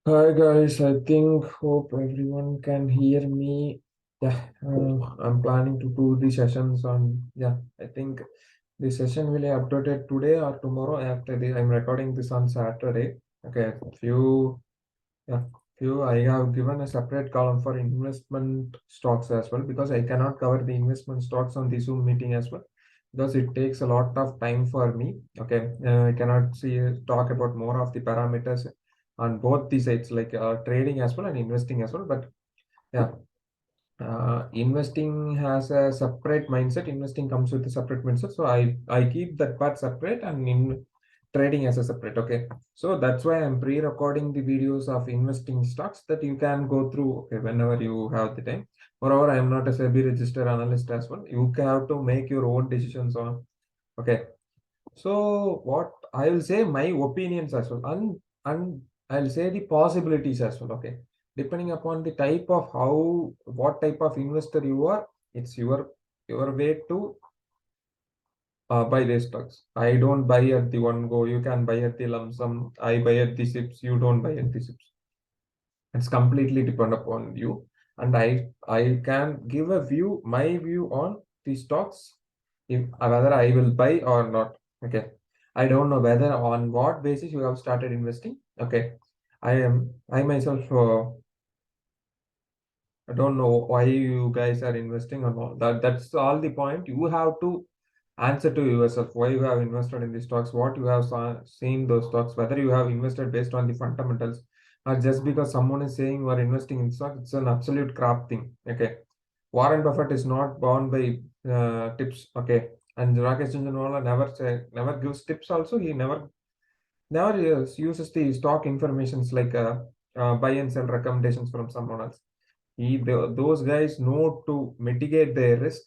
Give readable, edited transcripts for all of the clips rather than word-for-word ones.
Hi guys, I think hope everyone can hear me. Yeah, I'm planning to do the sessions on. Yeah, I think the session will be updated today or tomorrow. After the I'm recording this on Saturday. Okay, few yeah, few I have given a separate column for investment stocks as well because I cannot cover the investment stocks on the Zoom meeting as well because it takes a lot of time for me. Okay, I cannot see talk about more of the parameters on both the sides like trading as well and investing as well. But yeah, investing has a separate mindset. Investing comes with a separate mindset, so I keep that part separate and in trading as a separate. Okay, so that's why I'm pre-recording the videos of investing stocks that you can go through. Okay, whenever you have the time. Moreover, I'm not a SEBI registered analyst as well. You have to make your own decisions on. Okay, so what I will say my opinions as well, and I'll say the possibilities as well. Okay, depending upon the type of what type of investor you are, it's your way to buy the stocks. I don't buy at the one go. You can buy at the lump sum. I buy at the SIPs. You don't buy at the SIPs. It's completely depend upon you, and I can give a view, my view on the stocks, if whether I will buy or not. Okay, I don't know whether on what basis you have started investing. Okay, I myself I don't know why you guys are investing or not. That's all the point. You have to answer to yourself why you have invested in the stocks, what you have seen those stocks, whether you have invested based on the fundamentals or just because someone is saying you are investing in stocks. It's an absolute crap thing. Okay, Warren Buffett is not bound by tips. Okay, and Rakesh Jhunjhunwala never gives tips. Also, he never uses the stock informations like buy and sell recommendations from someone else. Those guys know to mitigate their risk.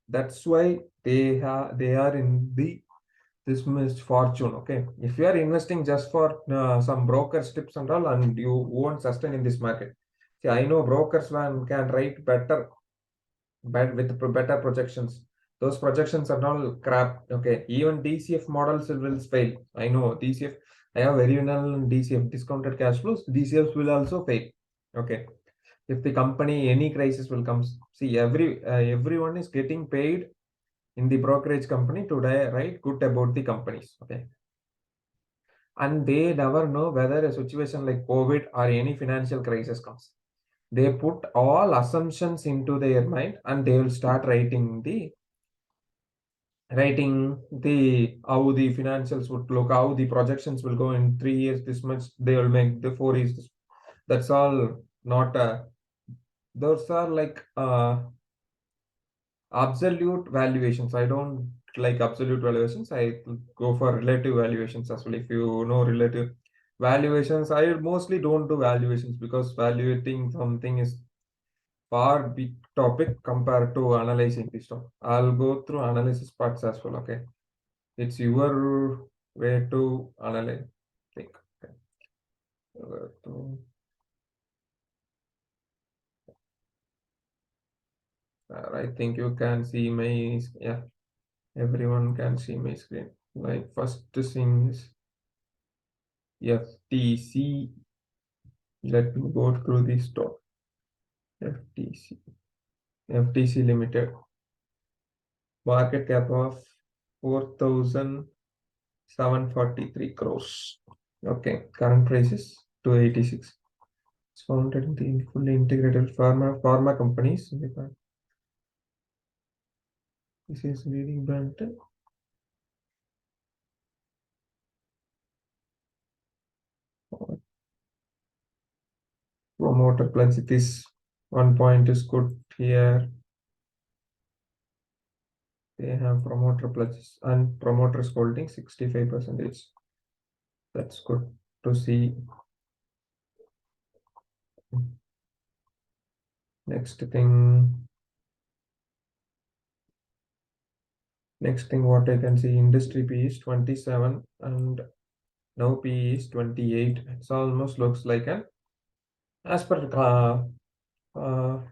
That's why they are in the this much fortune. Okay, if you are investing just for some brokers tips and all, and you won't sustain in this market. See, I know brokers can write better, but with better projections. Those projections are all crap. Okay, even DCF models will fail. I know DCF. I have very well DCF, discounted cash flows. DCFs will also fail. Okay, if the company any crisis will come, see everyone is getting paid in the brokerage company to write good about the companies. Okay, and they never know whether a situation like COVID or any financial crisis comes. They put all assumptions into their mind and they will start writing the how the financials would look, how the projections will go in 3 years, this much they will make the 4 years. That's all not those are like absolute valuations. I don't like absolute valuations. I go for relative valuations as well. If you know relative valuations, I mostly don't do valuations because valuating something is far big topic compared to analyzing the stock. I'll go through analysis parts as well. Okay, it's your way to analyze. Think. Okay. I think you can see my yeah. Everyone can see my screen. Like first thing is FTC. Let me go through the stock. FTC. FTC Limited. Market cap of 4,743 crores. Okay. Current price is 286. It's founded in the fully integrated pharma companies. This is leading brand. Promoter plus it is one point is good here. They have promoter pledges and promoters holding 65%. That's good to see. Next thing, what I can see, industry P is 27 and now P is 28. It almost looks like an as per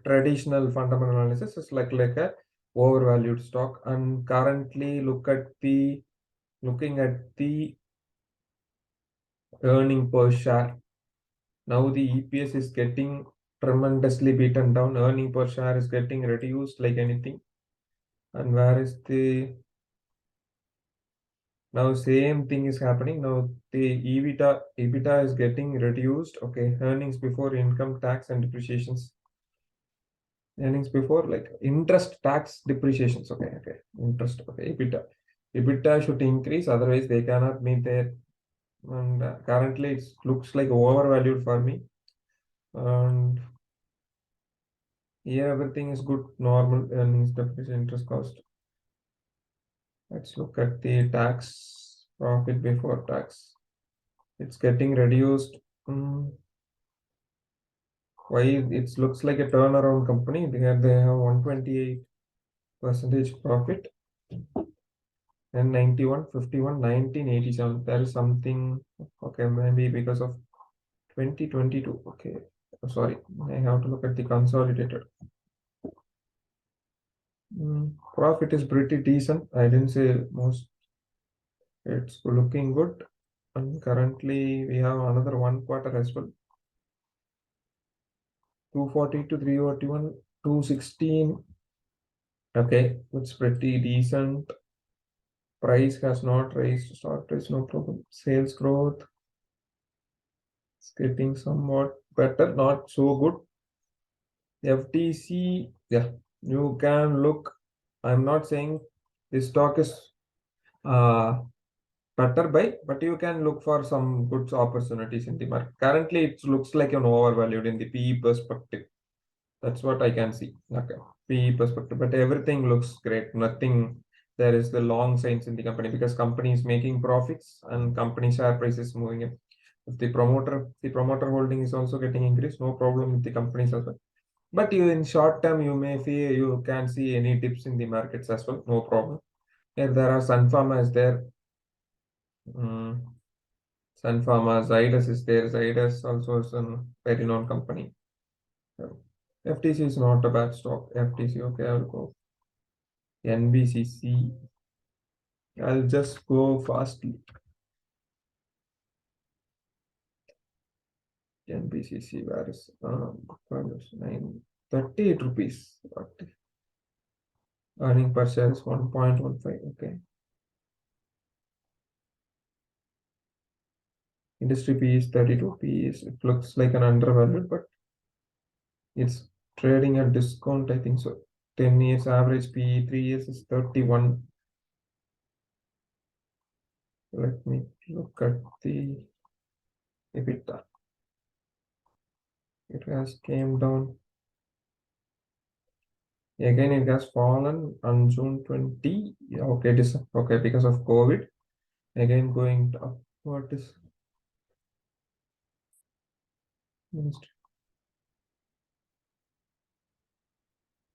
traditional fundamental analysis, it's like a overvalued stock. And currently, looking at the earning per share. Now the EPS is getting tremendously beaten down. Earning per share is getting reduced like anything. And where is the now same thing is happening. Now the EBITDA is getting reduced. Okay, earnings before income tax and depreciations. Earnings before like interest tax depreciations. Okay. Interest. Okay, EBITDA. EBITDA should increase, otherwise they cannot meet their and currently it looks like overvalued for me. And here everything is good, normal earnings, depreciation, interest cost. Let's look at the tax, profit before tax. It's getting reduced. Why it looks like a turnaround company? They have 128% profit and 91, 51, 1987. There is something. Okay, maybe because of 2022. Okay, sorry, I have to look at the consolidated. Profit is pretty decent. I didn't say most. It's looking good. And currently we have another 1 quarter as well. 240 to 341, 216. Okay, it's pretty decent. Price has not raised. Stock price, no problem. Sales growth. It's getting somewhat better, not so good. FTC, yeah, you can look. I'm not saying this stock is uh, better buy, but you can look for some good opportunities in the market. Currently, it looks like an overvalued in the PE perspective. That's what I can see. Okay, PE perspective, but everything looks great. Nothing. There is the long signs in the company because company is making profits and company share price is moving up. If the promoter holding is also getting increased, no problem with the companies as well. But you in short term, you may feel you can see any dips in the markets as well. No problem. If there are Sun Pharma is there. Mm, Sun Pharma, Zydus is there. Zydus also is a very known company. So, FTC is not a bad stock. FTC, okay, I'll go. NBCC, I'll just go fastly. NBCC, where is 38 rupees. Earning per share is 1.15. Okay. Industry P is 32 P is it looks like an undervalued, but it's trading at discount, I think so. 10 years average P, 3 years is 31. Let me look at the EBITDA. It has came down. Again, it has fallen on June 20. Yeah, okay, this okay because of COVID. Again, going up. What is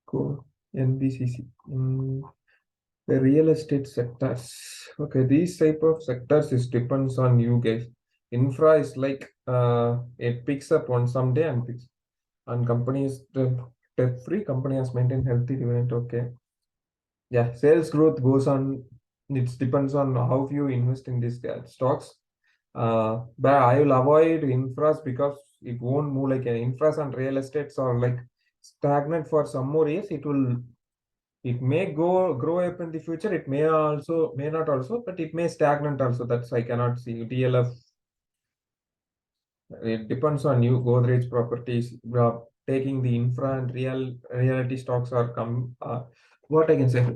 go NBCC? The real estate sectors. Okay, these type of sectors is depends on you guys. Infra is like it picks up on some day and picks. And companies the debt free company has maintained healthy dividend. Okay, yeah, sales growth goes on. It depends on how you invest in these stocks. But I will avoid infras because it won't move like infras and real estates are like stagnant for some more years. It may grow up in the future. It may not also, but it may stagnant also. That's I cannot see. DLF, it depends on you. Godrej properties, taking the infra and reality stocks are what I can say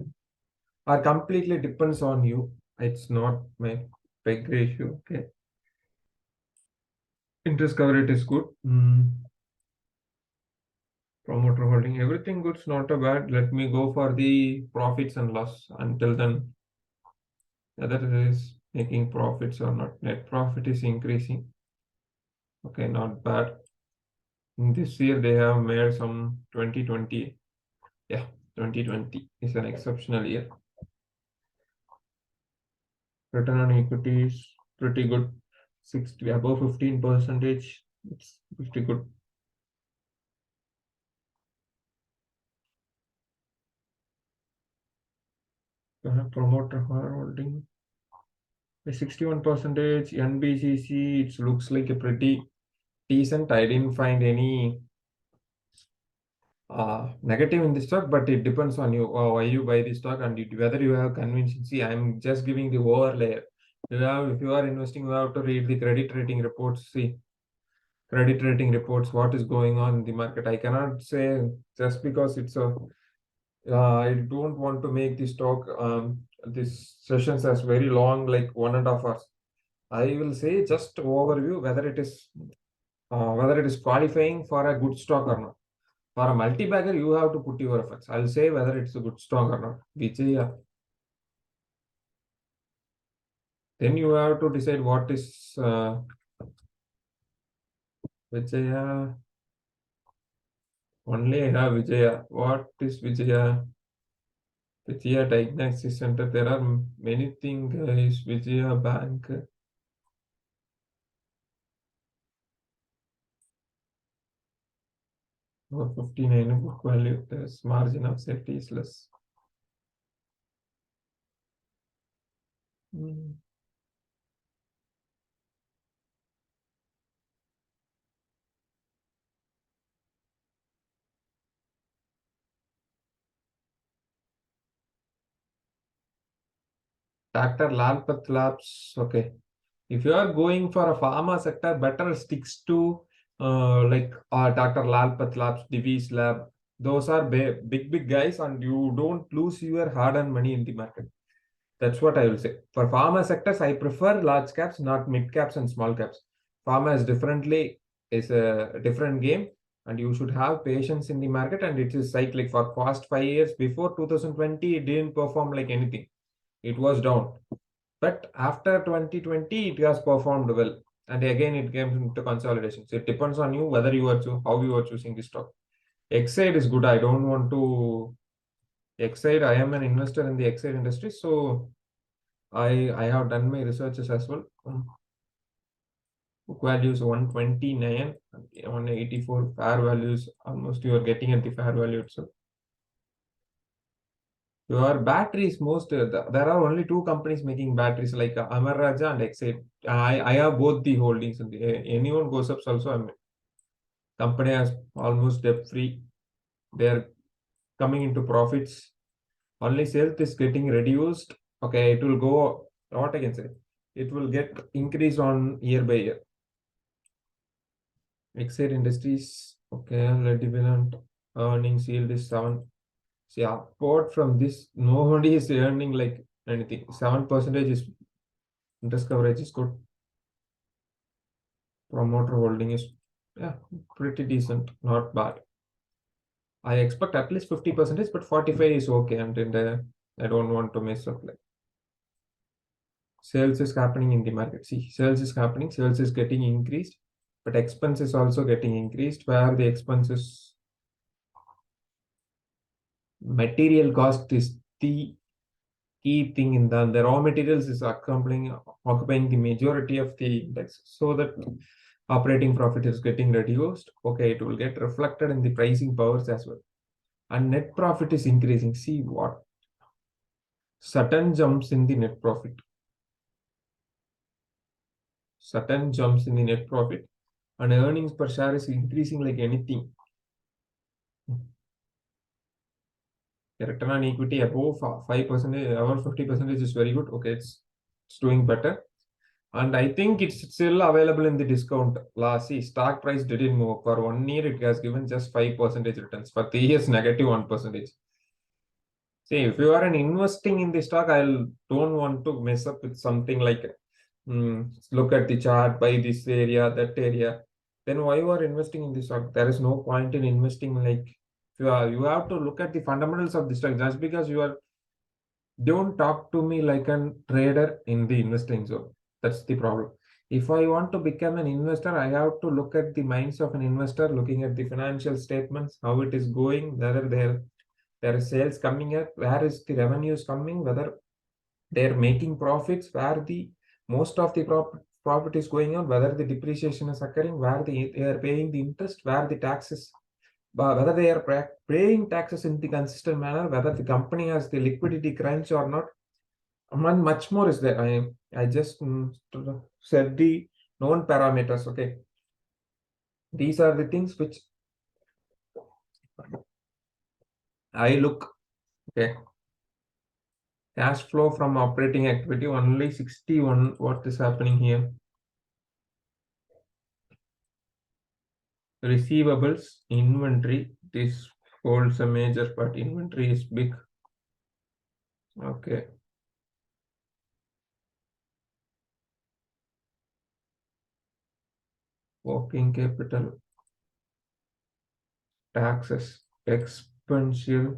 are completely depends on you. It's not my big ratio. Okay. Interest coverage is good. Promoter holding, everything good's not a bad. Let me go for the profits and loss. Until then, whether it is making profits or not. Net profit is increasing. Okay, not bad. In this year, they have made some 2020. Yeah, 2020 is an exceptional year. Return on equity is pretty good. 60 above 15%. It's pretty good. Promoter holding 61%. NBCC, it looks like a pretty decent. I didn't find any negative in the stock, but it depends on you why you buy the stock and whether you have conviction. See, I'm just giving the overlay. If you are investing, you have to read the credit rating reports. See, credit rating reports, what is going on in the market. I cannot say just because it's a. I don't want to make this talk. This sessions as very long, like 1.5 hours. I will say just overview whether it is qualifying for a good stock or not. For a multi-bagger, you have to put your efforts. I'll say whether it's a good stock or not. Vijaya. Then you have to decide what is Vijaya. Only I have Vijaya. What is Vijaya? Vijaya Diagnosis Center. There are many things, guys. Vijaya Bank. Or 59 book value. There's margin of safety is less. Hmm. Dr. Lalpat Labs. Okay. If you are going for a pharma sector, better sticks to Dr. Lalpat Labs, Divi's Lab. Those are big guys, and you don't lose your hard-earned money in the market. That's what I will say. For pharma sectors, I prefer large caps, not mid caps and small caps. Pharma is a different game, and you should have patience in the market. And it is cyclic. For past 5 years, before 2020, it didn't perform like anything. It was down. But after 2020, it has performed well. And again, it came into consolidation. So it depends on you whether you are how you are choosing the stock. Exide is good. I don't want to Exide. I am an investor in the Exide industry, so I have done my researches as well. Book value is 129, 184 fair values. Almost you are getting at the fair value itself. Your batteries, there are only two companies making batteries like Amar Raja and Exide. I have both the holdings. And anyone goes up also, company has almost debt free. They are coming into profits. Only sales is getting reduced. Okay, it will go. What I can say, it will get increased on year by year. Exide Industries. Okay, dividend earnings yield is 7. See, apart from this, nobody is earning like anything. 7% is interest coverage is good. Promoter holding is pretty decent, not bad. I expect at least 50%, but 45 is okay. And I don't want to mess up. Like sales is happening in the market. See, sales is happening, sales is getting increased, but expense is also getting increased. Where the expenses, material cost is the key thing in the raw materials is occupying the majority of the index, so that operating profit is getting reduced. Okay, it will get reflected in the pricing powers as well, and net profit is increasing. See what sudden jumps in the net profit, sudden jumps in the net profit, and earnings per share is increasing like anything. The return on equity above 5%, above 50% is very good. Okay, it's doing better. And I think it's still available in the discount. Last, see, stock price didn't move. For 1 year, it has given just 5% returns. For 3 years, negative 1%. See, if you are an investing in the stock, I don't want to mess up with something like look at the chart, buy this area, that area. Then why you are investing in the stock? There is no point in investing like you have to look at the fundamentals of the stock. Just because you are don't talk to me like a trader in the investing zone. That's the problem. If I want to become an investor, I have to look at the minds of an investor, looking at the financial statements, how it is going, whether there is sales coming up, where is the revenues coming, whether they're making profits, where the most of the profit is going on, whether the depreciation is occurring, where they are paying the interest, where the taxes, whether they are paying taxes in the consistent manner, whether the company has the liquidity crunch or not. And much more is there. I just said the known parameters. Okay, These are the things which I look. Okay. Cash flow from operating activity only 61. What is happening here? Receivables, inventory. This holds a major part. Inventory is big. Okay. Working capital, taxes, expensive.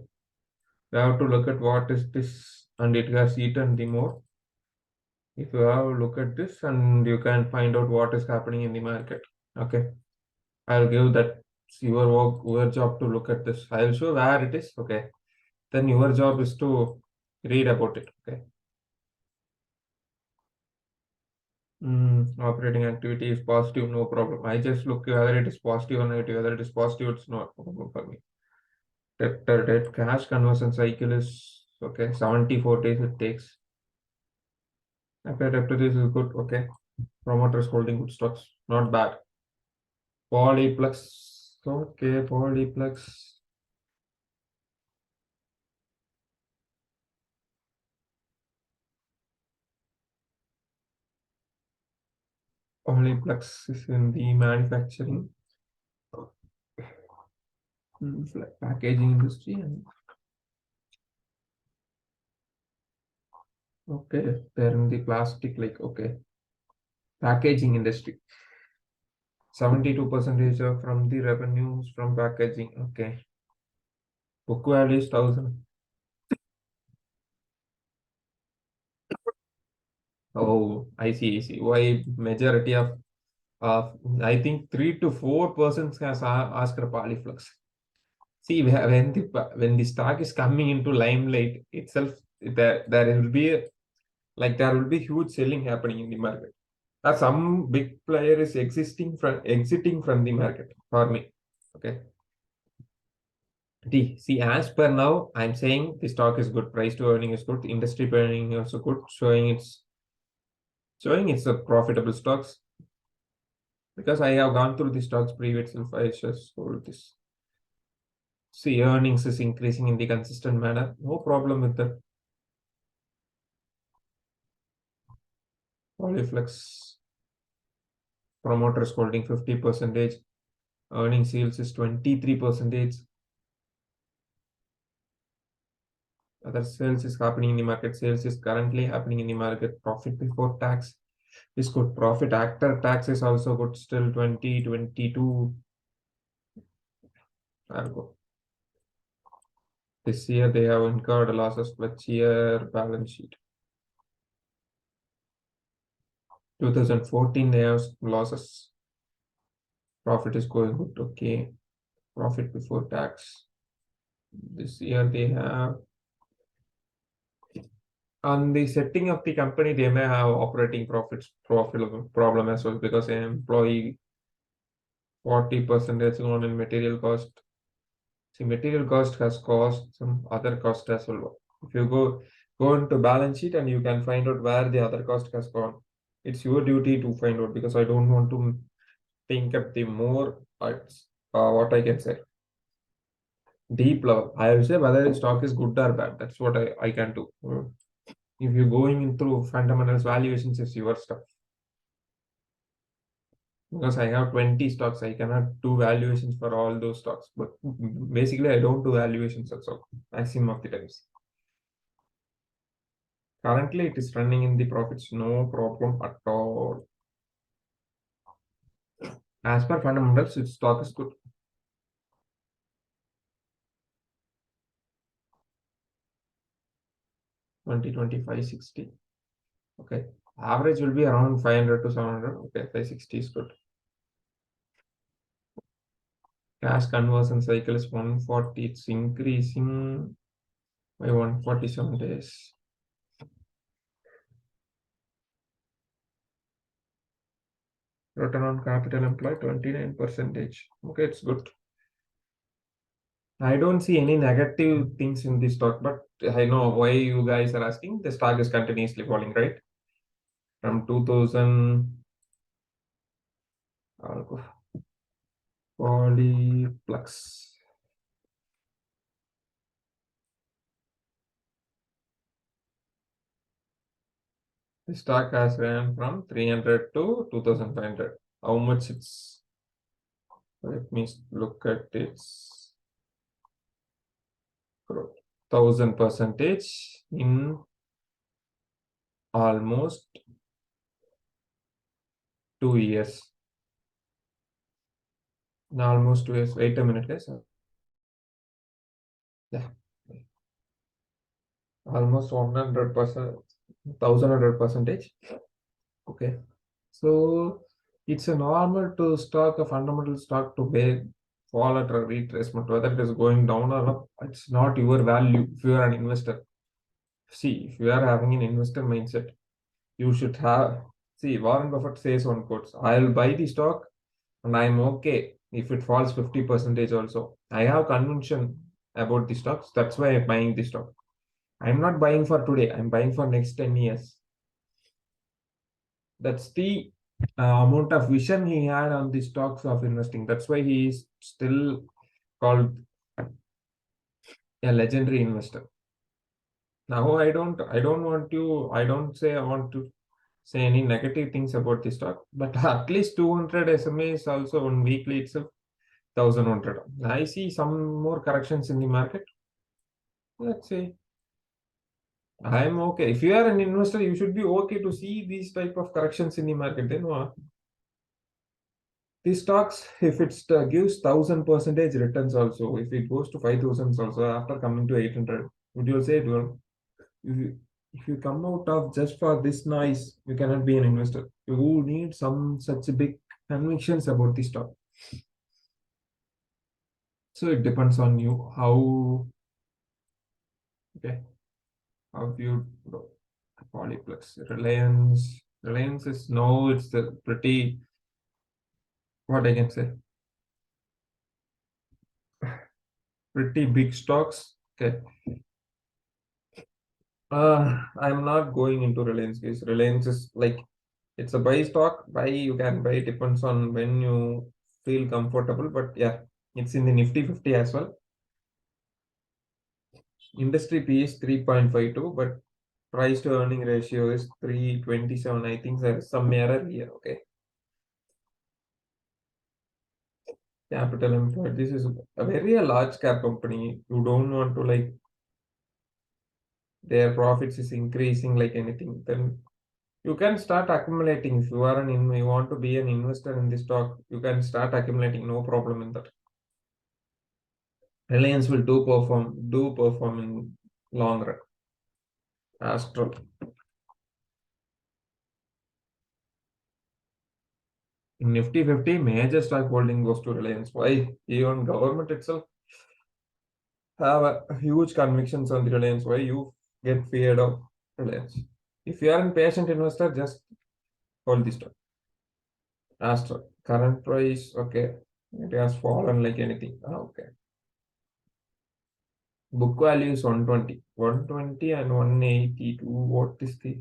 You have to look at what is this, and it has eaten the more. If you have a look at this, and you can find out what is happening in the market. Okay. I'll give that your work, your job to look at this. I'll show where it is. Okay. Then your job is to read about it. Okay. Operating activity is positive, no problem. I just look whether it is positive or negative. Whether it is positive, it's not a problem for me. Debtor debt cash conversion cycle is okay. 74 days it takes. After debtor this is good. Okay. Promoters holding good stocks, not bad. Polyplex. Okay, Polyplex. Polyplex is in the manufacturing, like packaging industry, and okay, they're in the plastic, like okay, packaging industry. 72% from the revenues from packaging. Okay, book value is 1,000. Oh, I see. I see. Why majority of I think 3 to 4% has asked a Polyflux. See, when the stock is coming into limelight itself, there will be there will be huge selling happening in the market. Some big player is exiting from the market for me. Okay. See, as per now, I'm saying the stock is good, price to earning is good, industry earning also good, showing it's a profitable stocks because I have gone through the stocks previously. I just hold this. See, earnings is increasing in the consistent manner. No problem with that. Polyflex promoters holding 50%. Earnings yields is 23%. Other sales is happening in the market. Sales is currently happening in the market. Profit before tax is good. Profit after tax is also good. Still 2022. Argo. This year they have incurred losses. Which year balance sheet? 2014 they have losses. Profit is going good. Okay. Profit before tax. This year they have. On the setting of the company, they may have operating profits profit problem as well because an employee 40% on in material cost. See, material cost has cost some other cost as well. If you go into balance sheet and you can find out where the other cost has gone. It's your duty to find out because I don't want to think up the more what I can say. Deep level. I will say whether the stock is good or bad. That's what I can do. If you're going in through fundamentals, valuations is your stuff. Because I have 20 stocks, I cannot do valuations for all those stocks. But basically, I don't do valuations also, maximum of the times. Currently, it is running in the profits, no problem at all. As per fundamentals, its stock is good. 2025 60. Okay. Average will be around 500 to 700. Okay, 560 is good. Cash conversion cycle is 140. It's increasing by 147 days. Return on capital employed 29%. Okay, it's good. I don't see any negative things in this stock, but I know why you guys are asking. The stock is continuously falling, right? From 2000, Polyplex. The stock has ran from 300 to 2500. How much it's? Let me look at its growth. 1000% in almost 2 years. In almost 2 years. Wait a minute, guys. Yeah, almost 100%, 1100%. Okay, so it's a normal to stock a fundamental stock to pay fall at a retracement, whether it is going down or up. It's not your value if you are an investor. See, if you are having an investor mindset, you should have. See, Warren Buffett says on quotes, I'll buy the stock and I'm okay if it falls 50% also. I have conviction about the stocks. That's why I'm buying the stock. I'm not buying for today. I'm buying for next 10 years. That's the amount of vision he had on the stocks of investing. That's why he is still called a legendary investor. Now I don't say I want to say any negative things about the stock, but at least 200 SMA is also on weekly itself 1100. I see some more corrections in the market. Let's see. I'm okay. If you are an investor, you should be okay to see these type of corrections in the market. Then these stocks, if it gives 1000% returns also, if it goes to 5000 also after coming to 800, would you say, well, if you come out of just for this noise, you cannot be an investor. You need some such big convictions about the stock. So it depends on you how, okay, how you Polyplex. Reliance is no, it's the pretty, what I can say, pretty big stocks. Okay. I'm not going into Reliance case. Reliance is like it's a buy stock. Buy you can buy. Depends on when you feel comfortable. But yeah, it's in the Nifty 50 as well. Industry P is 3.52, but price to earning ratio is 327. I think there is some error here. Okay. Capital employed. This is a very large cap company. You don't want to like their profits is increasing like anything. Then you can start accumulating. If you are you want to be an investor in this stock, you can start accumulating. No problem in that. Reliance will do perform in long run. Astral. In Nifty 50, major stock holding goes to Reliance. Why? Even government itself have a huge convictions on the Reliance. Why you get feared of Reliance? If you are a patient investor, just hold this stock. Astral. Current price, okay. It has fallen like anything. Okay. Book value is 120. 120 and 182. What is the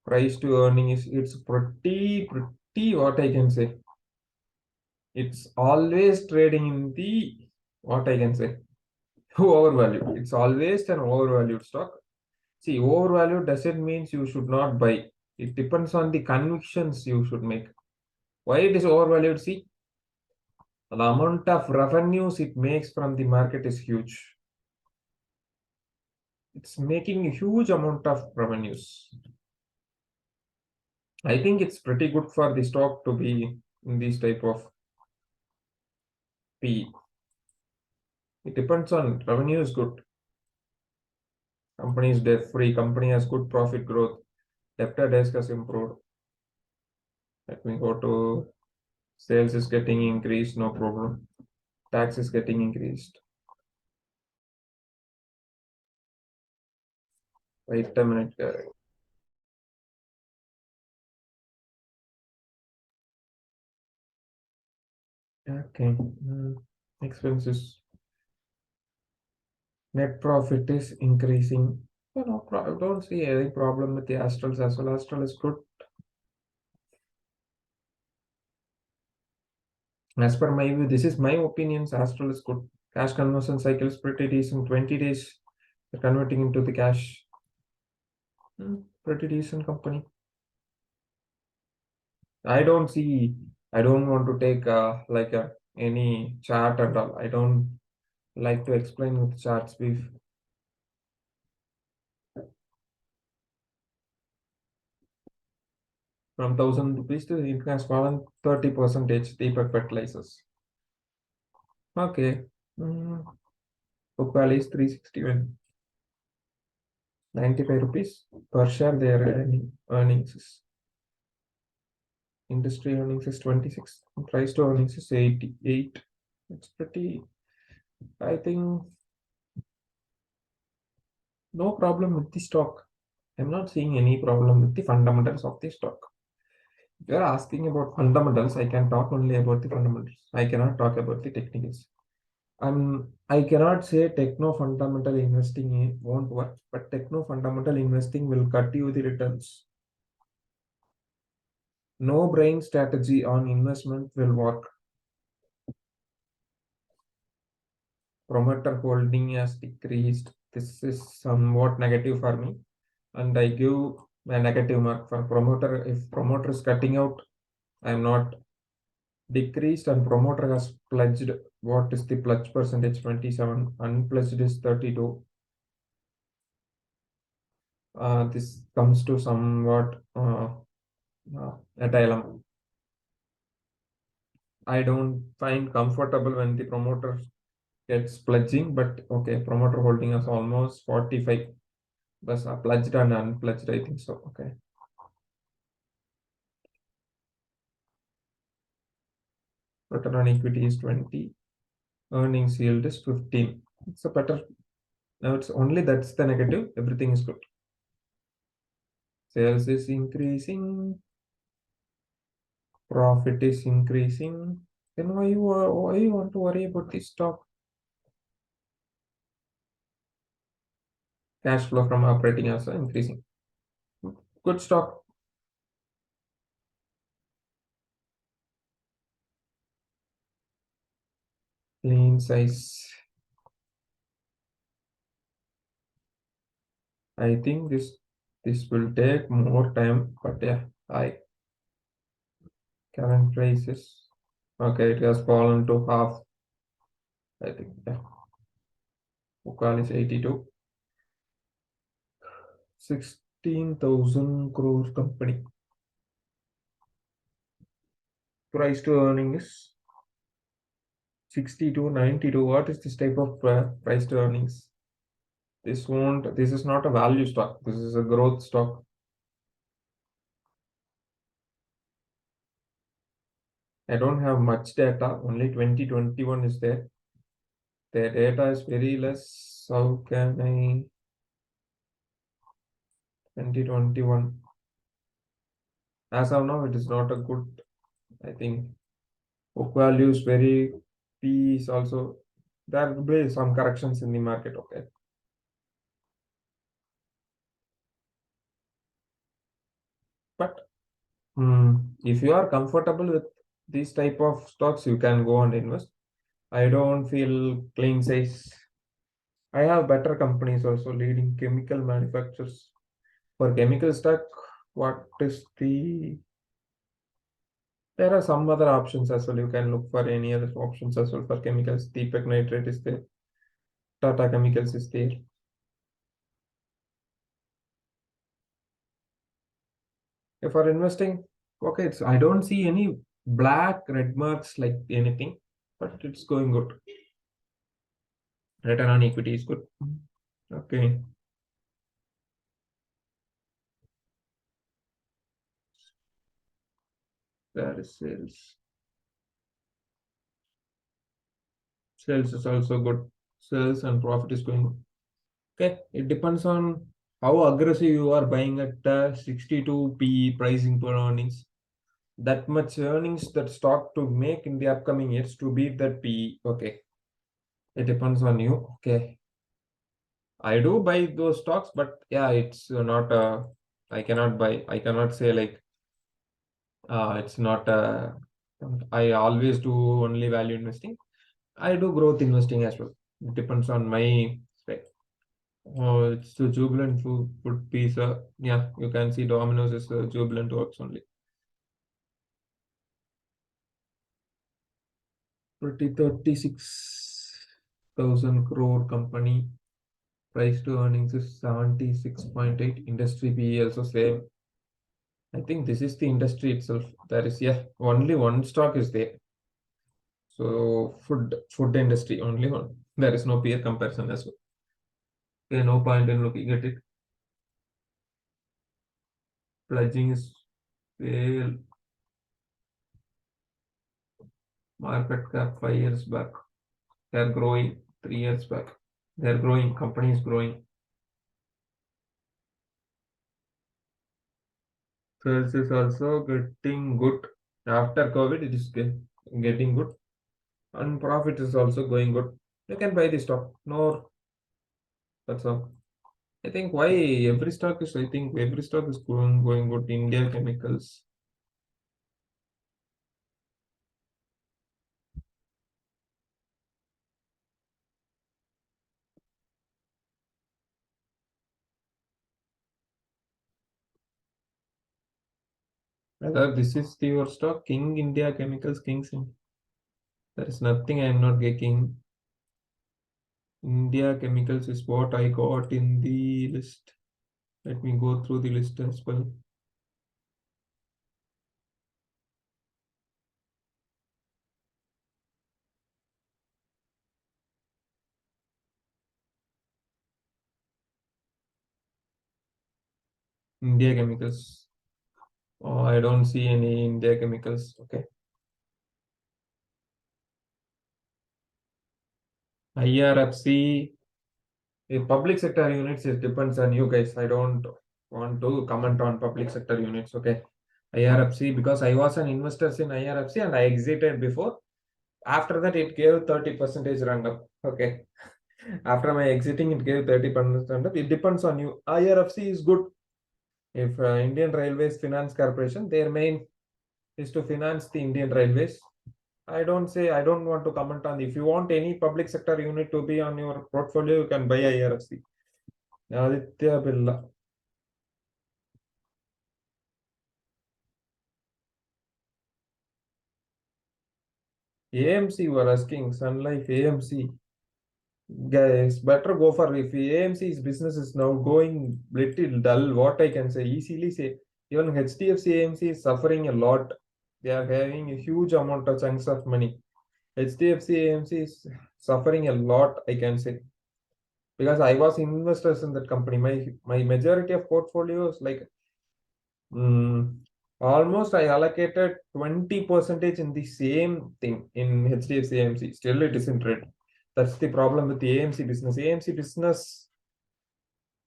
price to earning is it's pretty what I can say. It's always trading in the what I can say overvalued. It's always an overvalued stock. See, overvalued doesn't mean you should not buy. It depends on the convictions you should make. Why it is overvalued? See, the amount of revenues it makes from the market is huge. It's making a huge amount of revenues. I think it's pretty good for the stock to be in this type of P. It depends on revenue is good. Company is debt free. Company has good profit growth. Debtor days has improved. Let me go to sales is getting increased. No problem. Tax is getting increased. Wait a minute. Okay. Expenses. Net profit is increasing. No, I don't see any problem with the Astrals as well. Astral is good. As per my view, this is my opinions. Astral is good. Cash conversion cycle is pretty decent. 20 days, they're converting into the cash. Pretty decent company. I don't see. I don't want to take like any chart and all. I don't like to explain with charts. Beef from 1,000 rupees to it has fallen 30 percentage. Deepak fertilizers. Okay. Mm, book value is 361. 95 rupees per share. Their earnings is industry earnings is 26. Price to earnings is 88. It's pretty. I think no problem with the stock. I'm not seeing any problem with the fundamentals of the stock. If you're asking about fundamentals, I can talk only about the fundamentals. I cannot talk about the technicals. I cannot say techno fundamental investing won't work, but techno fundamental investing will cut you the returns. No brain strategy on investment will work. Promoter holding has decreased. This is somewhat negative for me, and I give a negative mark for promoter. If promoter is cutting out, I'm not decreased, and promoter has pledged. What is the pledge percentage? 27. Unpledged is 32. This comes to somewhat a dilemma. I don't find comfortable when the promoter gets pledging, but okay, promoter holding us almost 45. That's pledged and unpledged, I think so. Okay. Return on equity is 20. Earnings yield is 15. It's a better. Now it's only that's the negative. Everything is good. Sales is increasing. Profit is increasing. Then why you want to worry about this stock? Cash flow from operating also increasing. Good stock. Lean size. I think this will take more time, but yeah, I current prices. Okay, it has fallen to half. I think yeah. Ukal is 82. 16,000 crore company. Price to earning is 62, 92. What is this type of price to earnings? This is not a value stock. This is a growth stock. I don't have much data. Only 2021 is there. The data is very less. How can I 2021? As of now, it is not a good. I think book value is very. P is also there will be some corrections in the market. Okay, but if you are comfortable with these type of stocks, you can go and invest. I don't feel clean size. I have better companies also leading chemical manufacturers. For chemical stock, what is the there are some other options as well. You can look for any other options as well for chemicals. Deepak nitrate is there. Tata Chemicals is there. If for investing, okay, I don't see any black red marks like anything, but it's going good. Return on equity is good. Okay. There is sales. Sales is also good. Sales and profit is going good. Okay. It depends on how aggressive you are buying at 62 P pricing per earnings. That much earnings that stock to make in the upcoming years to beat that P. Okay. It depends on you. Okay. I do buy those stocks, but yeah, it's not I cannot buy. I cannot say like it's not I always do only value investing. I do growth investing as well. It depends on my spec. Oh, it's the Jubilant food pizza. Yeah, you can see Domino's is Jubilant works only. Pretty 36,000 crore company. Price to earnings is 76.8. Industry PE also same. I think this is the industry itself. There is, yeah, only one stock is there. So food industry, only one. There is no peer comparison as well. Okay, no point in looking at it. Pledging is fail. Market cap 5 years back. They're growing 3 years back. They're growing. Company is growing. Sales is also getting good. After COVID, it is getting good. And profit is also going good. You can buy the stock. No, that's all. I think I think every stock is going good. India Chemicals. Whether this is your stock, King India Chemicals, there is nothing I am not getting. India Chemicals is what I got in the list. Let me go through the list as well. India Chemicals. Oh, I don't see any India Chemicals. Okay. IRFC, public sector units, it depends on you guys. I don't want to comment on public sector units. Okay. IRFC, because I was an investor in IRFC and I exited before. After that, it gave 30% run up. Okay. After my exiting, it gave 30% run up. It depends on you. IRFC is good. If Indian Railways Finance Corporation, their main is to finance the Indian Railways. I don't want to comment on. If you want any public sector unit to be on your portfolio, you can buy IRFC. Aditya Birla. AMC were asking Sun Life AMC. Guys, better go for if AMC's business is now going little dull, what I can say, easily say, even HDFC AMC is suffering a lot. They are having a huge amount of chunks of money. HDFC AMC is suffering a lot, I can say, because I was investors in that company. My majority of portfolios, like mm, almost I allocated 20% in the same thing in HDFC AMC. Still, it is in red. That's the problem with the AMC business. AMC business,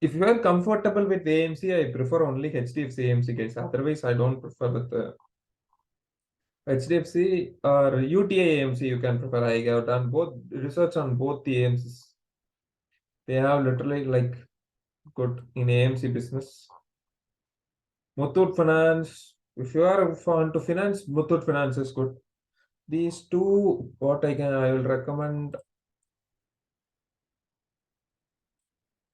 if you are comfortable with AMC, I prefer only HDFC AMC, guys. Otherwise, I don't prefer with the HDFC or UTA AMC. You can prefer. I have done both research on both the AMCs. They have literally like good in AMC business. Muthoot Finance, if you are fond to finance, Muthoot Finance is good. These two, I will recommend.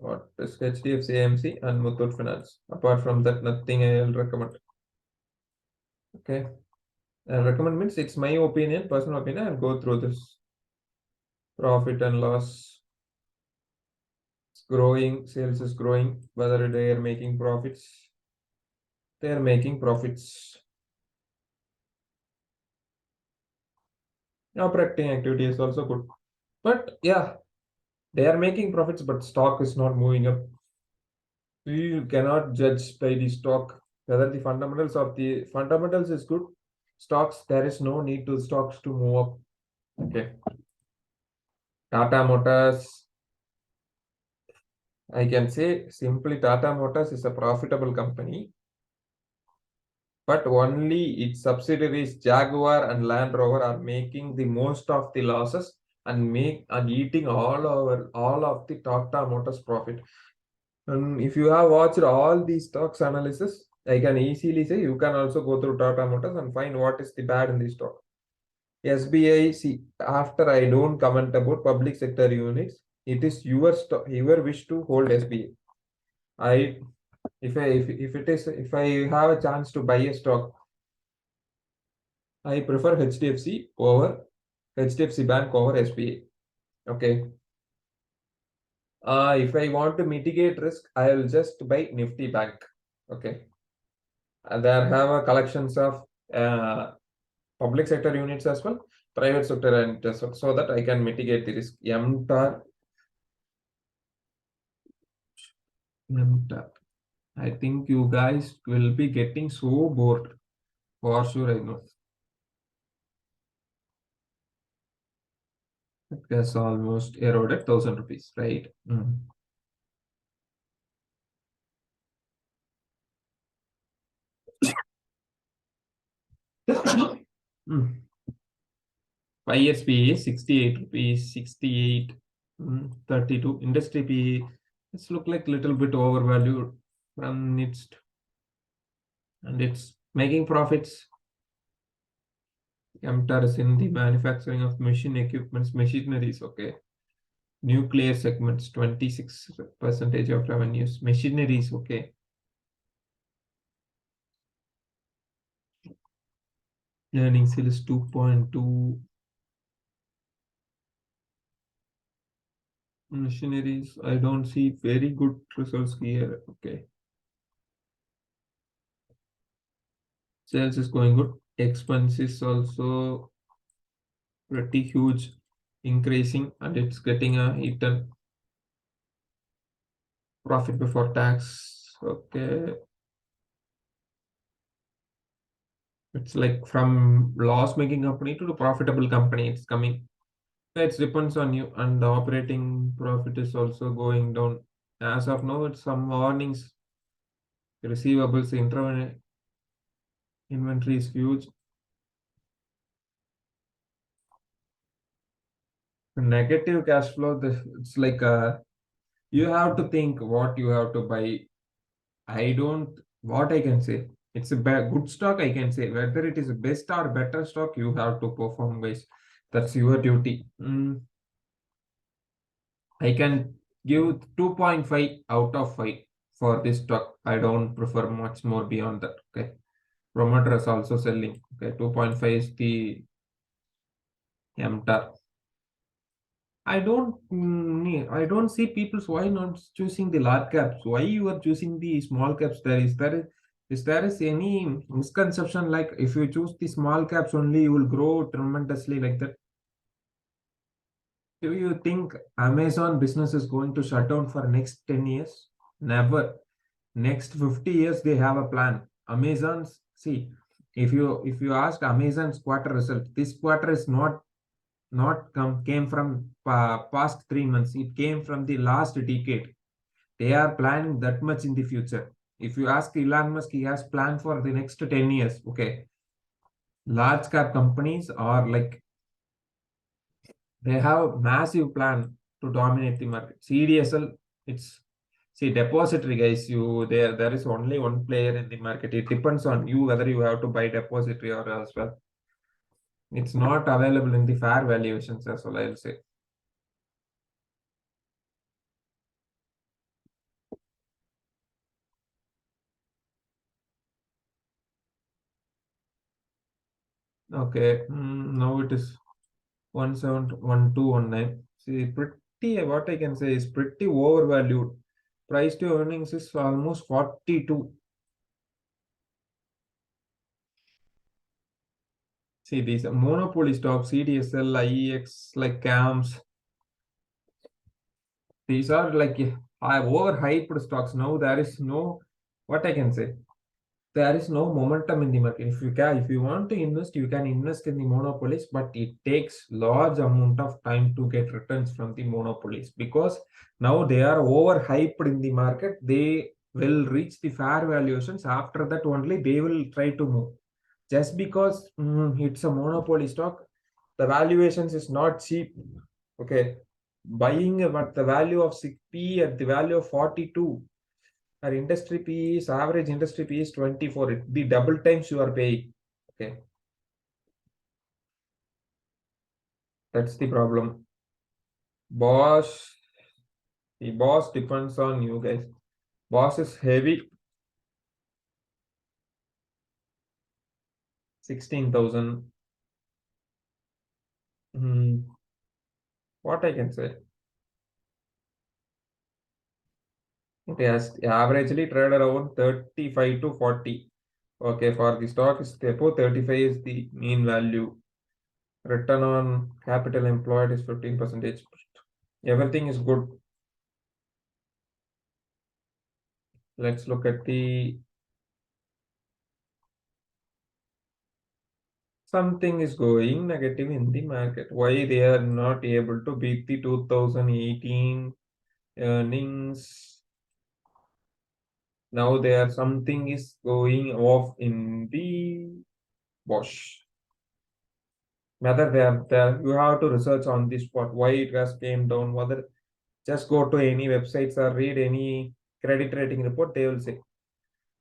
What is HDFC AMC and Muthoot Finance? Apart from that, nothing I will recommend. Okay. Recommend means it's my opinion, personal opinion. I'll go through this. Profit and loss. It's growing, sales is growing. Whether they are making profits, they are making profits. Operating activity is also good. But yeah, they are making profits, but stock is not moving up. You cannot judge by the stock whether the fundamentals is good. Stocks, there is no need to stocks to move up. Okay. Tata Motors, I can say simply Tata Motors is a profitable company, but only its subsidiaries Jaguar and Land Rover are making the most of the losses and eating all of the Tata Motors profit. And if you have watched all these stocks analysis, I can easily say you can also go through Tata Motors and find what is the bad in the stock. SBI, see, after I don't comment about public sector units, it is your wish to hold SBI. If I have a chance to buy a stock, I prefer HDFC Bank over SBI. Okay. If I want to mitigate risk, I will just buy Nifty Bank. Okay. There have a collections of uh, public sector units as well, private sector, and so that I can mitigate the risk. MTAR. I think you guys will be getting so bored. For sure, I know. It has almost eroded 1,000 rupees, right? Mm. Mm. 5 years PE 68 rupees, 68, 32. Industry PE, it's look like little bit overvalued from its, and it's making profits. MTAR is in the manufacturing of machine equipments, machineries, okay. Nuclear segments, 26% of revenues, machineries, okay. Earnings is 2.2. Machineries, I don't see very good results here. Okay. Sales is going good. Expenses also pretty huge, increasing, and it's getting a eaten. Profit before tax. Okay. It's like from loss-making company to the profitable company, it's coming. It depends on you, and the operating profit is also going down. As of now, it's some warnings. Receivables, inventory is huge. Negative cash flow, it's like you have to think what you have to buy. I don't, what I can say. It's a good stock, I can say. Whether it is a best or better stock, you have to perform, guys. That's your duty. I can give 2.5 out of 5 for this stock. I don't prefer much more beyond that. Okay. Promoter is also selling. Okay. 2.5 is the MTAR. I don't see people why not choosing the large caps. Why you are choosing the small caps? Is there any misconception like if you choose the small caps only you will grow tremendously like that? Do you think Amazon business is going to shut down for next 10 years? Never. Next 50 years they have a plan. Amazon's, see, if you ask Amazon's quarter result, this quarter is not came from past 3 months. It came from the last decade. They are planning that much in the future. If you ask Elon Musk, he has planned for the next 10 years. Okay. Large cap companies are like, they have massive plan to dominate the market. CDSL, it's, see, depository guys, there is only one player in the market. It depends on you whether you have to buy depository or as well. It's not available in the fair valuations as well, I'll say. Okay, now it is 171219. See, pretty, what I can say is pretty overvalued. Price to earnings is almost 42. See, these are monopoly stocks, CDSL, IEX, like CAMS. These are like overhyped stocks. Now there is no, what I can say, there is no momentum in the market. If you want to invest, you can invest in the monopolies, but it takes large amount of time to get returns from the monopolies because now they are overhyped in the market. They will reach the fair valuations. After that only they will try to move. Just because it's a monopoly stock, the valuations is not cheap. Okay, buying at the value of 6p at the value of 42. Our industry P is average industry P is 24. The double times you are paying. Okay. That's the problem. Boss, the boss depends on you guys. Boss is heavy, 16,000. What I can say? It has averagely traded around 35 to 40. Okay, for the stock is above 35 is the mean value. Return on capital employed is 15%. Everything is good. Let's look at the something is going negative in the market. Why they are not able to beat the 2018 earnings? Now there something is going off in the Bosch. Whether they are there, you have to research on this spot why it has came down. Whether just go to any websites or read any credit rating report, they will say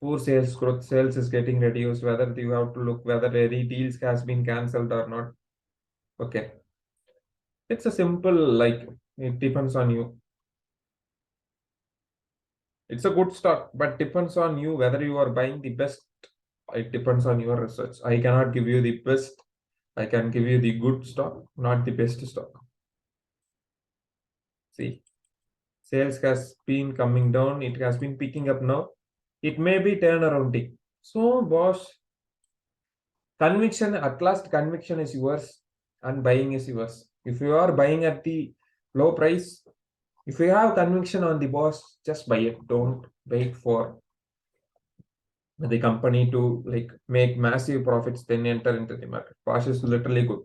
poor sales growth, sales is getting reduced. Whether you have to look whether any deals has been cancelled or not. Okay, it's a simple like it depends on you. It's a good stock, but depends on you whether you are buying the best. It depends on your research. I cannot give you the best. I can give you the good stock, not the best stock. See, sales has been coming down. It has been picking up now. It may be turnarounding. So, boss, conviction, at last, conviction is yours and buying is yours. If you are buying at the low price, if you have conviction on the boss, just buy it. Don't wait for the company to like make massive profits, then enter into the market. Bosch is literally good.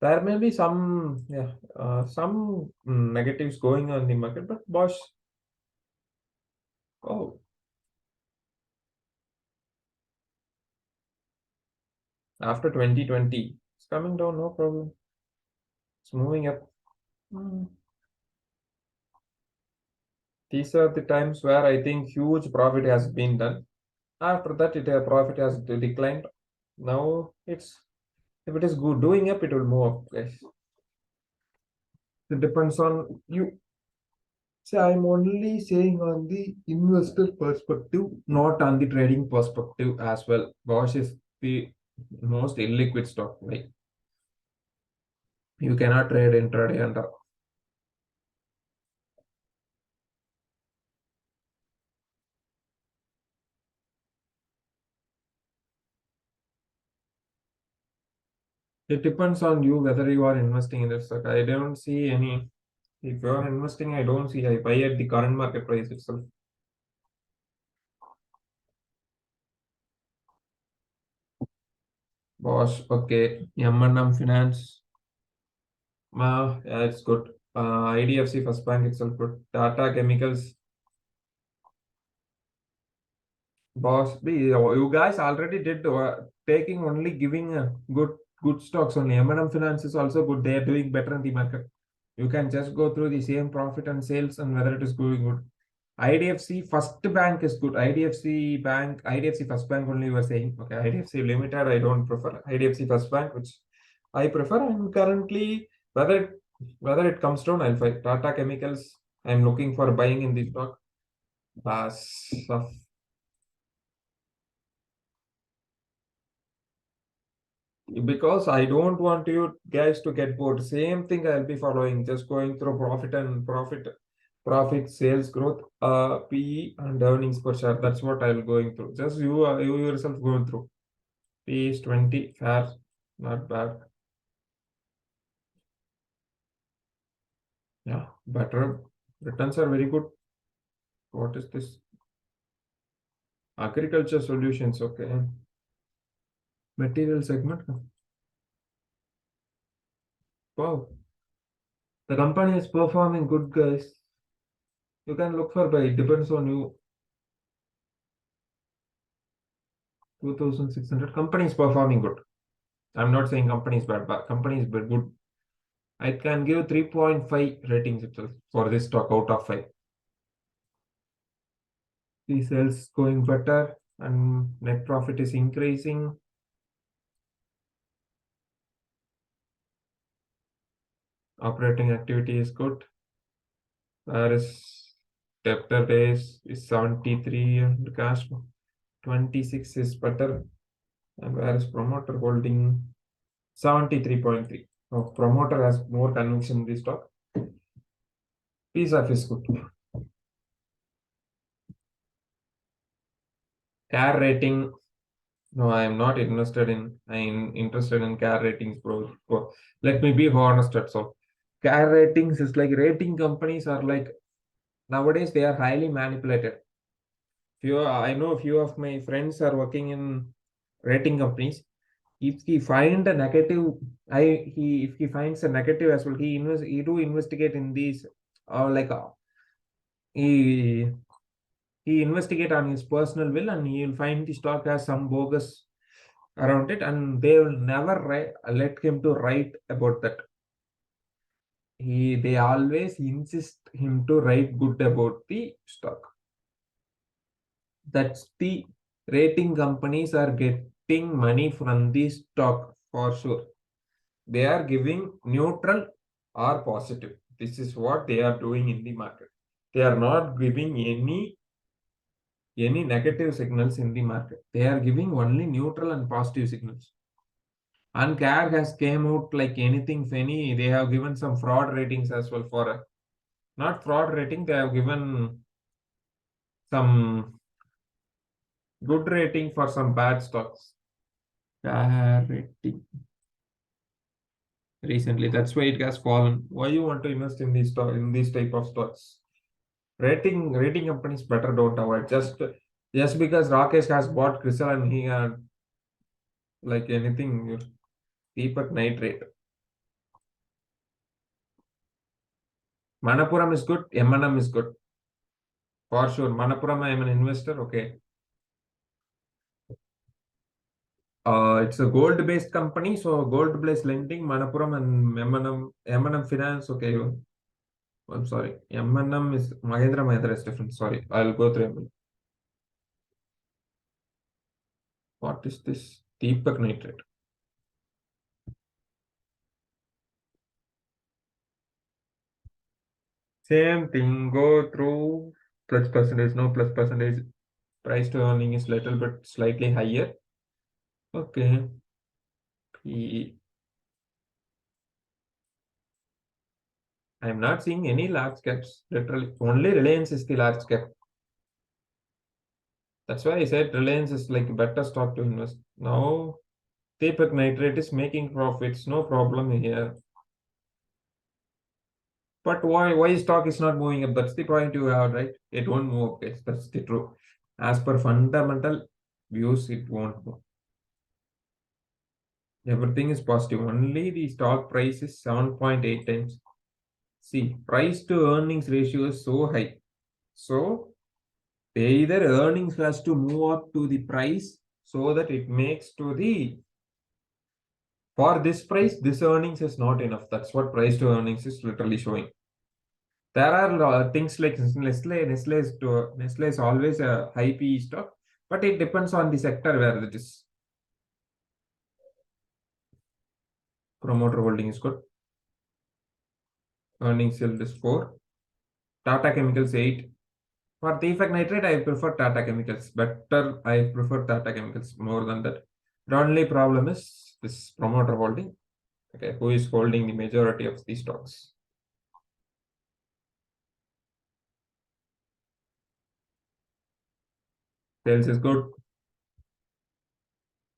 There may be some, yeah, some negatives going on the market, but Bosch, oh, after 2020, it's coming down, no problem. It's moving up. Mm. These are the times where I think huge profit has been done. After that, profit has declined. Now it's if it is good doing up, it will move up, guys. It depends on you. See, I'm only saying on the investor perspective, not on the trading perspective as well. Bosch is the most illiquid stock. Like you cannot trade intraday and it depends on you whether you are investing in this stock. I don't see any. If you are investing, I don't see. I buy at the current market price itself. Bosch, okay. M&M Finance, yeah, it's good. IDFC First Bank itself good. Tata Chemicals, Boss, you guys already did taking only giving good stocks only. M&M Finance is also good. They are doing better in the market. You can just go through the same profit and sales and whether it is going good. IDFC First Bank is good. IDFC Bank, IDFC First Bank only you were saying. Okay, IDFC Limited I don't prefer. IDFC First Bank, which I prefer. And currently, whether it comes down, I'll fight. Tata Chemicals, I'm looking for buying in the stock. Pass. Because I don't want you guys to get bored. Same thing I'll be following, just going through profit, sales growth, PE and earnings per share. That's what I'll going through. Just you yourself going through. PE is 20, fair, not bad. Yeah, better. Returns are very good. What is this? Agriculture solutions, okay. Material segment. Wow. The company is performing good, guys. You can look for buy. It depends on you. 2,600. Company is performing good. I'm not saying company is bad, but company is good. I can give 3.5 ratings itself for this stock out of 5. The sales going better. and net profit is increasing. Operating activity is good. Whereas debtor days is 73 and cash 26 is better. And whereas promoter holding 73.3. So promoter has more conviction in this stock. PSAF is good. CAR rating. No, I am not interested in. I'm interested in CAR ratings, bro. Let me be honest. That's all. CAR ratings is like rating companies are like nowadays they are highly manipulated. I know a few of my friends are working in rating companies. If he find a negative, if he finds a negative as well, he do investigate in these, like he he investigate on his personal will, and he will find the stock has some bogus around it, and they will never let him to write about that. They always insist him to write good about the stock. That's the rating companies are getting money from the stock for sure. They are giving neutral or positive. This is what they are doing in the market. They are not giving any negative signals in the market. They are giving only neutral and positive signals. And CAR has came out like anything funny. They have given some fraud ratings as well for not fraud rating. They have given some good rating for some bad stocks. CAR rating recently. That's why it has fallen. Why you want to invest in these stock in these type of stocks? Rating companies better don't avoid. Just because Rakesh has bought Crystal and he had like anything Deepak nitrate. Manapuram is good, M&M is good. For sure. Manapuram, I am an investor. Okay. It's a gold-based company, so gold-based lending, Manapuram and M&M Finance. Okay, I'm sorry. M&M is Mahindra is different. Sorry, I'll go through M&M. What is this? Deepak nitrate. Same thing. Go through plus percentage. No plus percentage. Price to earning is little bit slightly higher. Okay. PE. I'm not seeing any large caps. Literally, only Reliance is the large cap. That's why I said Reliance is like a better stock to invest. Now, Deepak Nitrate is making profits, no problem here. But why stock is not moving up? That's the point you have, right? It won't move. Okay, that's the truth. As per fundamental views, it won't move. Everything is positive. Only the stock price is 7.8 times. See, price to earnings ratio is so high. So either earnings has to move up to the price so that it makes to the for this price, this earnings is not enough. That's what price to earnings is literally showing. There are things like Nestle is always a high PE stock, but it depends on the sector where it is. Promoter holding is good. Earnings yield is 4. Tata Chemicals 8. For Deepak Nitrate, I prefer Tata Chemicals. Better, I prefer Tata Chemicals more than that. The only problem is this promoter holding. Okay, who is holding the majority of these stocks? Sales is good.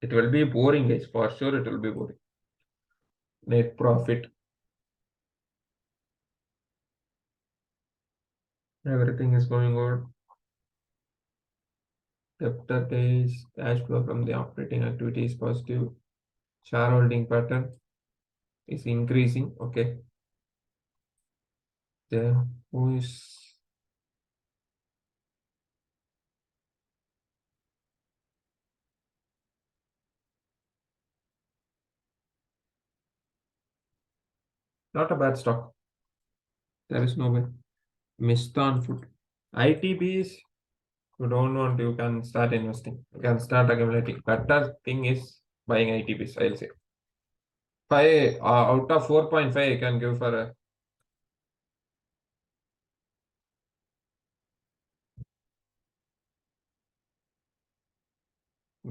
It will be boring, guys. For sure, it will be boring. Net profit. Everything is going good. Debtor days, cash flow from the operating activity is positive. Shareholding pattern is increasing. Okay. There who is not a bad stock. There is no way. Mistan food. ITBs you don't want, you can start investing. You can start accumulating. Better thing is buying ITPs, I'll say. 5 out of 4.5, I can give for a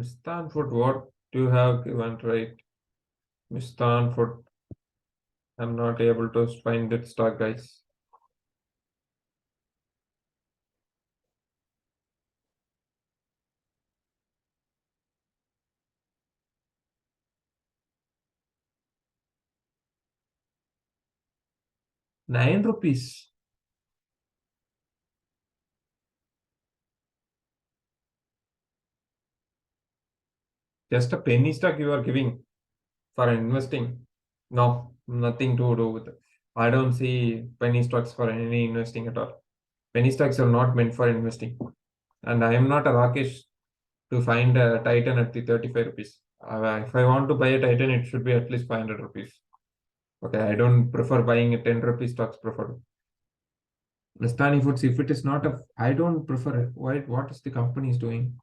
Stanford. What do you have given, right? Stanford. I'm not able to find that stock, guys. ₹9. Just a penny stock you are giving for investing. No, nothing to do with it. I don't see penny stocks for any investing at all. Penny stocks are not meant for investing. And I am not a Rakesh to find a Titan at the ₹35. If I want to buy a Titan, it should be at least ₹500. Okay, I don't prefer buying a ₹10 stocks preferred. Rastani Foods, if it is not a, I don't prefer it. Why? What is the company is doing?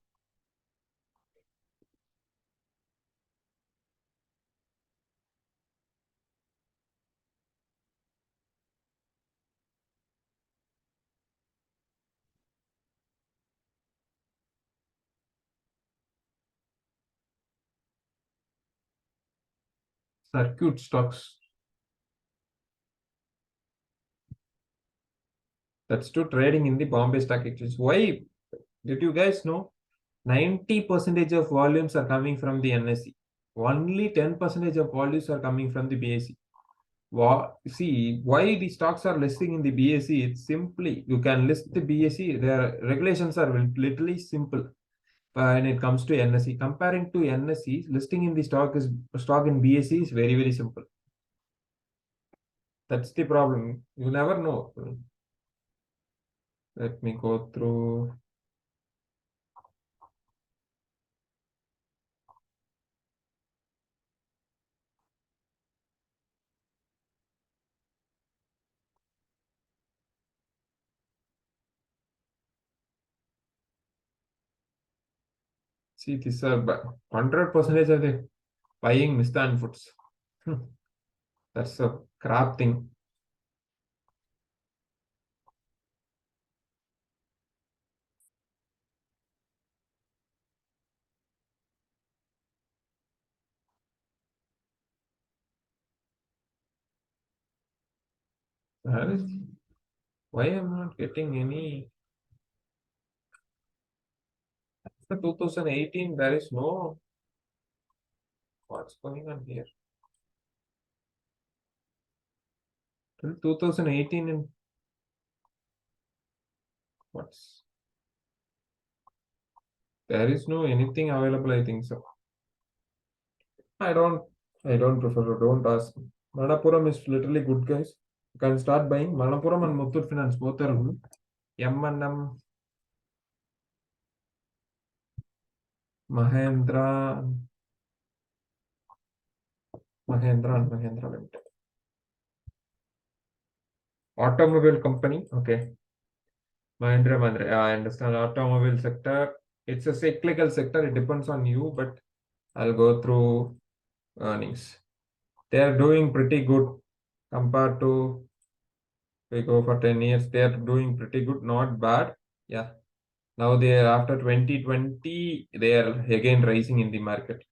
Circuit stocks. That's to trading in the Bombay Stock Exchange. Why? Did you guys know? 90% of volumes are coming from the NSE. Only 10% of volumes are coming from the BSE. See, why the stocks are listing in the BSE? It's simply you can list the BSE. Their regulations are literally simple when it comes to NSE. Comparing to NSE, listing in the stock in BSE is very, very simple. That's the problem. You never know. Let me go through. See, these are 100% are they buying Mistan Foods. That's a crap thing. That is why I'm not getting any. For 2018, there is no. What's going on here? Till 2018, and what's there is no anything available, I think so. I don't I don't prefer, don't ask. Manapuram is literally good, guys. You can start buying Manapuram and Muthoot Finance, both are good. M&M, Mahendra, Mahendra and Mahendra Limited. Automobile company, okay. Mahindra, I understand. Automobile sector, it's a cyclical sector. It depends on you, but I'll go through earnings. They are doing pretty good compared to, we go for 10 years. They are doing pretty good, not bad. Yeah. Now they are after 2020, they are again rising in the market.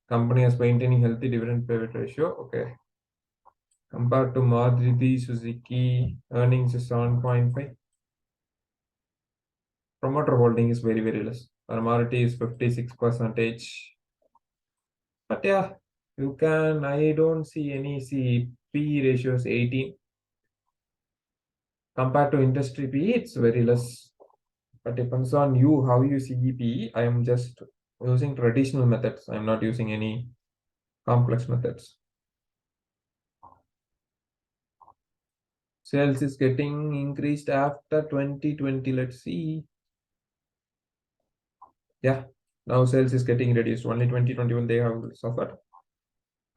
Company is maintaining healthy dividend payout ratio. Okay. Compared to Maruti Suzuki, earnings is 7.5. Promoter holding is very, very less. Maruti is 56%. But yeah, you can, I don't see any, see P ratios 18. Compared to industry P, it's very less. But depends on you how you see P. I am just using traditional methods. I'm not using any complex methods. Sales is getting increased after 2020. Let's see. Yeah, now sales is getting reduced. Only 2021 they have suffered.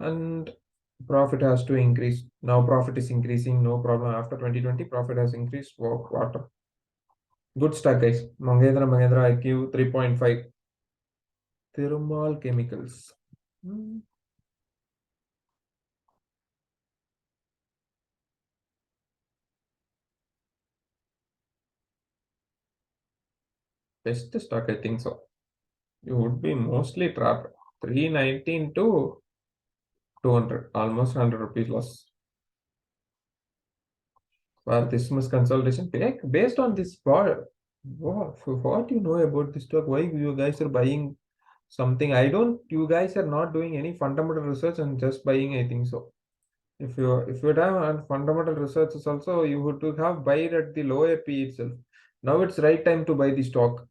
And profit has to increase. Now profit is increasing, no problem. After 2020, profit has increased for quarter. Good stock, guys. Mahindra IQ 3.5. Thermal Chemicals. Hmm. Best stock, I think so. You would be mostly trapped. 319 to 200, almost 100 rupees loss. For this much consolidation, based on this part, what you know about this stock? Why you guys are buying something? I don't. You guys are not doing any fundamental research and just buying. I think so. If you have fundamental researches also, you would to have buy it at the lower P itself. Now it's right time to buy the stock.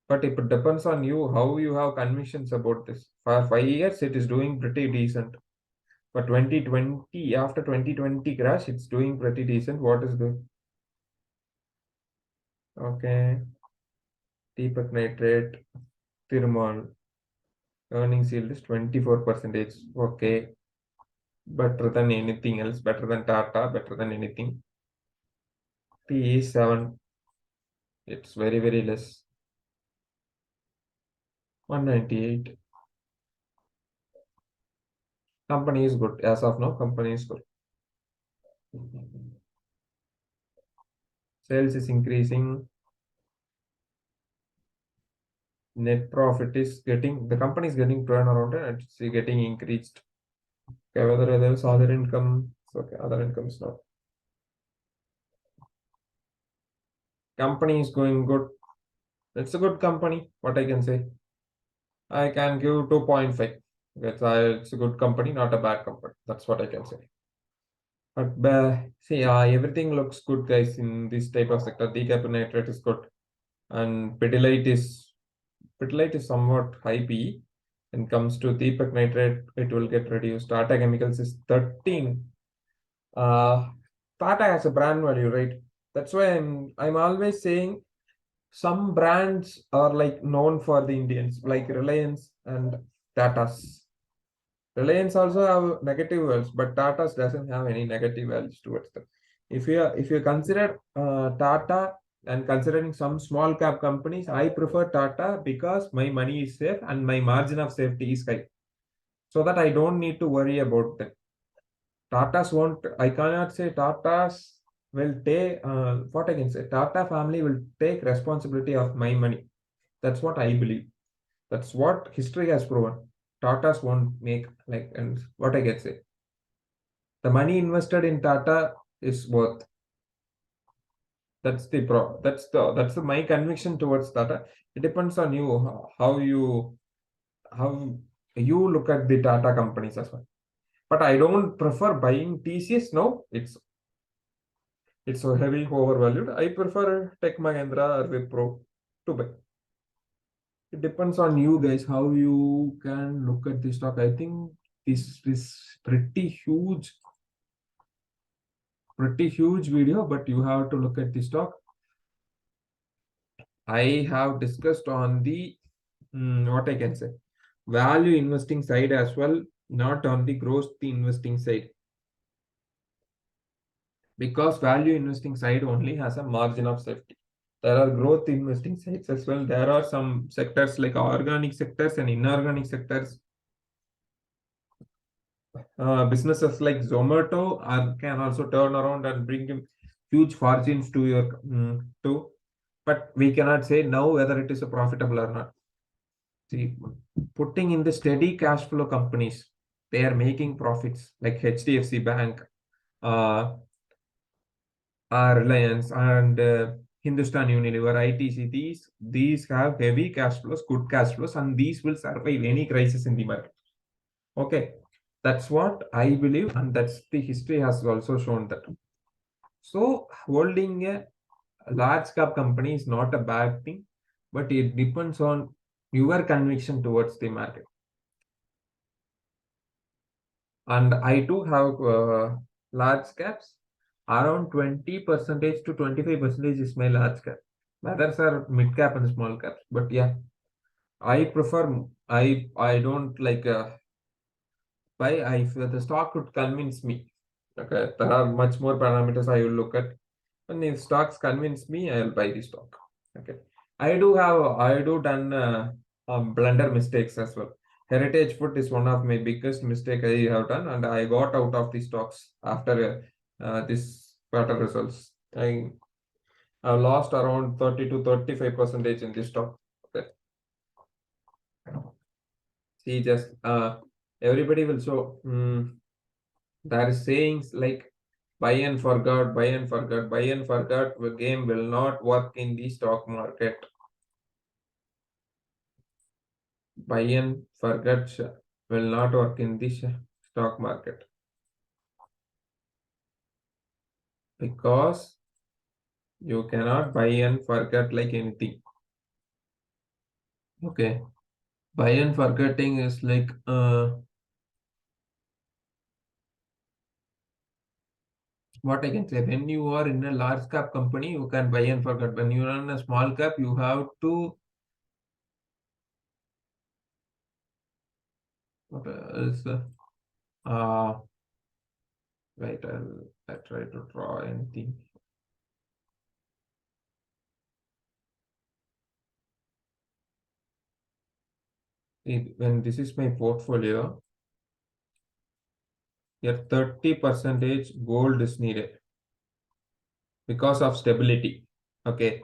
But it depends on you how you have convictions about this. For 5 years, it is doing pretty decent. For 2020, after 2020 crash, it's doing pretty decent. What is the okay? Deepak nitrate, thermal, earnings yield is 24%. Okay, better than anything else, better than Tata, better than anything. P is 7. It's very, very less. 198. Company is good. As of now, company is good. Sales is increasing. Net profit is getting, the company is getting turned around and it's getting increased. Okay, whether there's other income, okay, other income is not. Company is going good. It's a good company, what I can say. I can give 2.5. It's a good company, not a bad company. That's what I can say. But see, everything looks good, guys, in this type of sector. Decaffeinated is good, and Pidilite is somewhat high PE. When it comes to Deepak nitrate, it will get reduced. Tata Chemicals is 13. Uh, Tata has a brand value, right? That's why I'm always saying some brands are like known for the Indians, like Reliance and Tata's. Reliance also have negative values, but Tata's doesn't have any negative values towards them. If you consider Tata and considering some small cap companies, I prefer Tata because my money is safe and my margin of safety is high, so that I don't need to worry about them. Tata's won't. I cannot say Tata's will take. What I can say, Tata family will take responsibility of my money. That's what I believe. That's what history has proven. Tata's won't make like, and what I can say, the money invested in Tata is worth. That's my conviction towards Tata. It depends on you how you look at the Tata companies as well. But I don't prefer buying TCS. No, it's so heavy overvalued. I prefer Tech Mahindra or Wipro to buy. It depends on you guys how you can look at the stock. I think this is pretty huge video, but you have to look at the stock. I have discussed on the what I can say, value investing side as well, not on the growth investing side, because value investing side only has a margin of safety. There are growth investing sides as well. There are some sectors like organic sectors and inorganic sectors. Businesses like Zomato can also turn around and bring you huge fortunes to your to, but we cannot say now whether it is a profitable or not. See, putting in the steady cash flow companies, they are making profits like HDFC Bank, uh, Reliance, and Hindustan Unilever, ITC. These have heavy cash flows, good cash flows, and these will survive any crisis in the market. Okay, that's what I believe, and that's the history has also shown that. So holding a large cap company is not a bad thing, but it depends on your conviction towards the market. And I do have large caps. Around 20 percentage to 25 percentage is my large cap. Others are mid cap and small caps. But yeah, I prefer. I don't like buy. If the stock could convince me. Okay, there are much more parameters I will look at. And if stocks convince me, I'll buy the stock. Okay. I do done blunder mistakes as well. Heritage Food is one of my biggest mistake I have done, and I got out of the stocks after this quarter results. I lost around 30 to 35 percentage in this stock. Okay. See, just everybody will show. There is sayings like buy and forgot, buy and forgot, buy and forgot. The game will not work in the stock market. Buy and forget will not work in the stock market because you cannot buy and forget like anything. Okay, buy and forgetting is like what I can say. When you are in a large cap company, you can buy and forget. When you are in a small cap, you have to what else? Uh, Wait, I try to draw anything. When this is my portfolio, here 30 percentage gold is needed because of stability. Okay,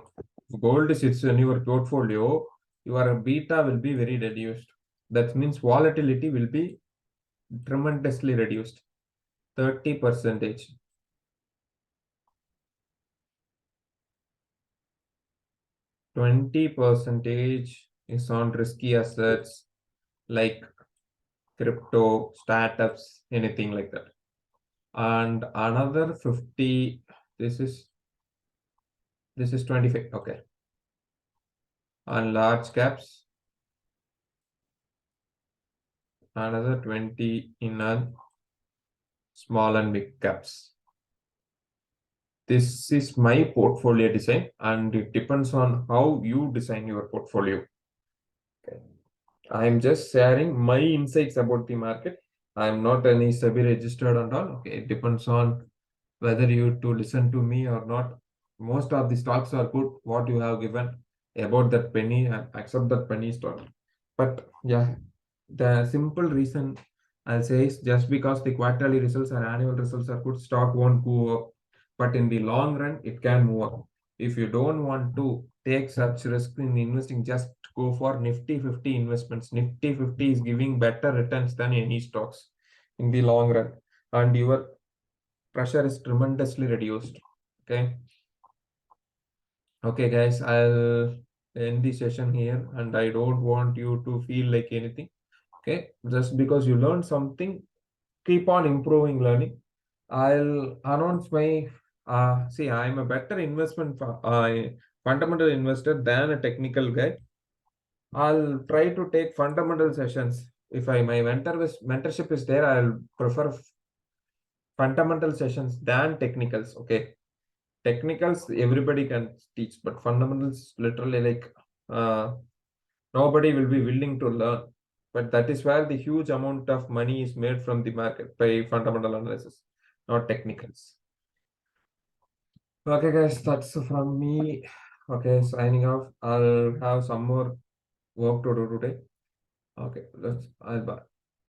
if gold sits in your portfolio, your beta will be very reduced. That means volatility will be tremendously reduced. 30 percentage. 20 percentage is on risky assets like crypto, startups, anything like that. And another 50, this is 25. Okay. On large caps, another 20 in a small and big caps. This is my portfolio design, and it depends on how you design your portfolio. Okay. I'm just sharing my insights about the market. I'm not any SEBI registered and all. Okay, it depends on whether you to listen to me or not. Most of the stocks are good. What you have given about that penny and accept that penny stock. But yeah, the simple reason I'll say is just because the quarterly results or annual results are good, stock won't go up. But in the long run, it can move up. If you don't want to take such risk in investing, just go for Nifty 50 investments. Nifty 50 is giving better returns than any stocks in the long run. And your pressure is tremendously reduced. Okay. Okay, guys, I'll end the session here, and I don't want you to feel like anything. Okay, just because you learned something, keep on improving learning. I'll announce my see, I'm a better fundamental investor than a technical guy. I'll try to take fundamental sessions. If my mentorship is there, I'll prefer fundamental sessions than technicals. Okay, technicals everybody can teach, but fundamentals literally like uh, nobody will be willing to learn. But that is where the huge amount of money is made from the market by fundamental analysis, not technicals. Okay, guys, that's from me. Okay, signing off. I'll have some more work to do today. Okay, I'll bye.